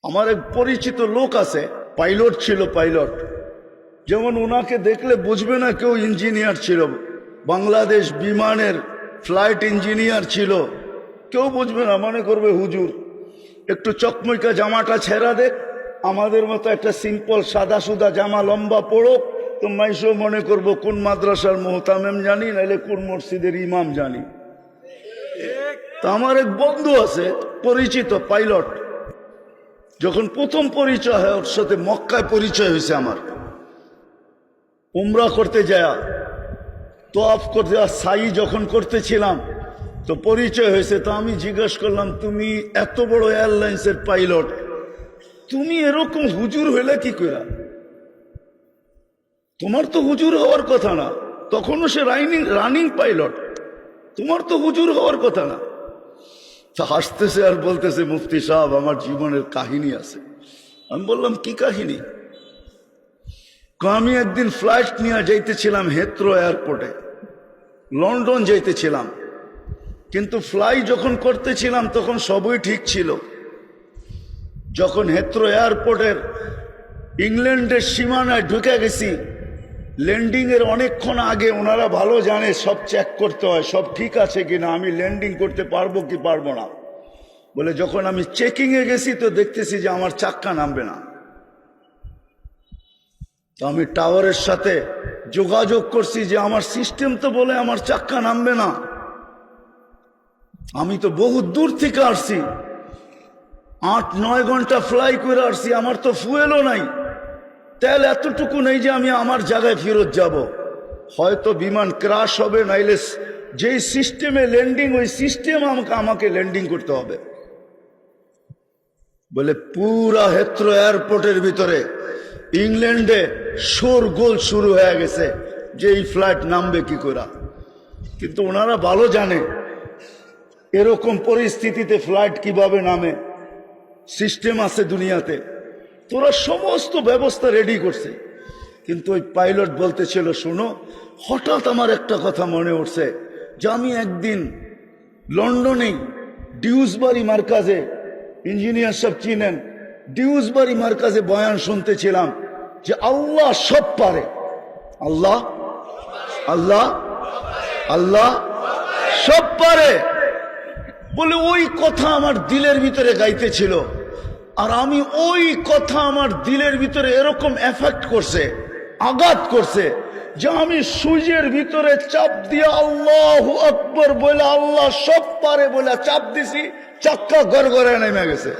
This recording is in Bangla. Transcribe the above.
আমার এক পরিচিত লোক আছে, পাইলট ছিল, পাইলট। যেমন ওনাকে দেখলে বুঝবে না কেউ ইঞ্জিনিয়ার ছিল, বাংলাদেশ বিমানের ফ্লাইট ইঞ্জিনিয়ার ছিল, কেউ বুঝবে না, মনে করবে হুজুর। একটু চকমইকা জামাটা ছেঁড়া দেখ, আমাদের মতো একটা সিম্পল সাদা সুদা জামা লম্বা পড়ো, তো মাইশো মনে করবো কোন মাদ্রাসার মোহতামেম জানি, নাইলে কোন মসজিদের ইমাম জানি। তা আমার এক বন্ধু আছে পরিচিত পাইলট, যখন প্রথম পরিচয় হয় ওর সাথে মক্কায় পরিচয় হয়েছে আমার, উমরা করতে যায়, তোয়াফ করতে সাই যখন করতেছিলাম তো পরিচয় হয়েছে। তো আমি জিজ্ঞেস করলাম, তুমি এত বড় এয়ারলাইন্সের পাইলট, তুমি এরকম হুজুর হইলে কি করে? তোমার তো হুজুর হওয়ার কথা না, তখনও সে রানিং পাইলট, তোমার তো হুজুর হওয়ার কথা না। তা হাসতেছে আর বলতেছে, মুফতি সাহেব আমার জীবনের কাহিনী আছে। আমি বললাম, কি কাহিনী? আমি একদিন ফ্লাইট নিয়ে যাইতেছিলাম হেথ্রো এয়ারপোর্টে, লন্ডন যাইতেছিলাম, কিন্তু ফ্লাই যখন করতেছিলাম তখন সবই ঠিক ছিল। যখন হেথ্রো এয়ারপোর্টের ইংল্যান্ডের সীমানায় ঢুকে গেছি, ল্যান্ডিং এর অনেকক্ষণ আগে ওনারা ভালো জানে সব চেক করতে হয় সব ঠিক আছে কিনা, আমি ল্যান্ডিং করতে পারবো কি পারবো না। বলে যখন আমি চেকিং এ গেছি তো দেখতেছি যে আমার চাক্কা নামবে না। তো আমি টাওয়ারের সাথে যোগাযোগ করছি যে আমার সিস্টেম তো বলে আমার চাক্কা নামবে না, আমি তো বহু দূর থেকে আসছি, 8-9 ঘন্টা ফ্লাই করে আসছি, আমার তো ফুয়েলও নাই, তেল এতটুকু নেই যে আমি আমার জায়গায় ফেরত যাব। হয়তো বিমান ক্রাশ হবে, নাইলে যেই সিস্টেমে ল্যান্ডিং ওই সিস্টেম আমাকে ল্যান্ডিং করতে হবে। বলে পুরা হেথ্রো এয়ারপোর্টের ভিতরে ইংল্যান্ডে শোরগোল শুরু হয়ে গেছে যে এই ফ্লাইট নামবে কি করে। কিন্তু ওনারা ভালো জানে এরকম পরিস্থিতিতে ফ্লাইট কিভাবে নামে, সিস্টেম আছে দুনিয়াতে, তোরা সমস্ত ব্যবস্থা রেডি করছে। কিন্তু ওই পাইলট বলতেছিল, শোনো, হঠাৎ আমার একটা কথা মনে উঠছে যে আমি একদিন লন্ডনে ডিউসবারি মার্কাজে, ইঞ্জিনিয়ার সব চিনেন, ডিউসবারি মার্কাজে বয়ান শুনতেছিলাম যে আল্লাহ সব পারে, আল্লাহ আল্লাহ আল্লাহ সব পারে। বলে ওই কথা আমার দিলের ভিতরে গাইতেছিল, আর আমি ওই কথা আমার দিলের ভিতরে এরকম এফেক্ট করছে, আঘাত করছে, যে আমি সূর্যের ভিতরে চাপ দিয়ে আল্লাহু আকবার বলে আল্লাহ সব পারে বলে চাপ দিছি, চাক্কা গড়গড়ায় নেমে গেছে।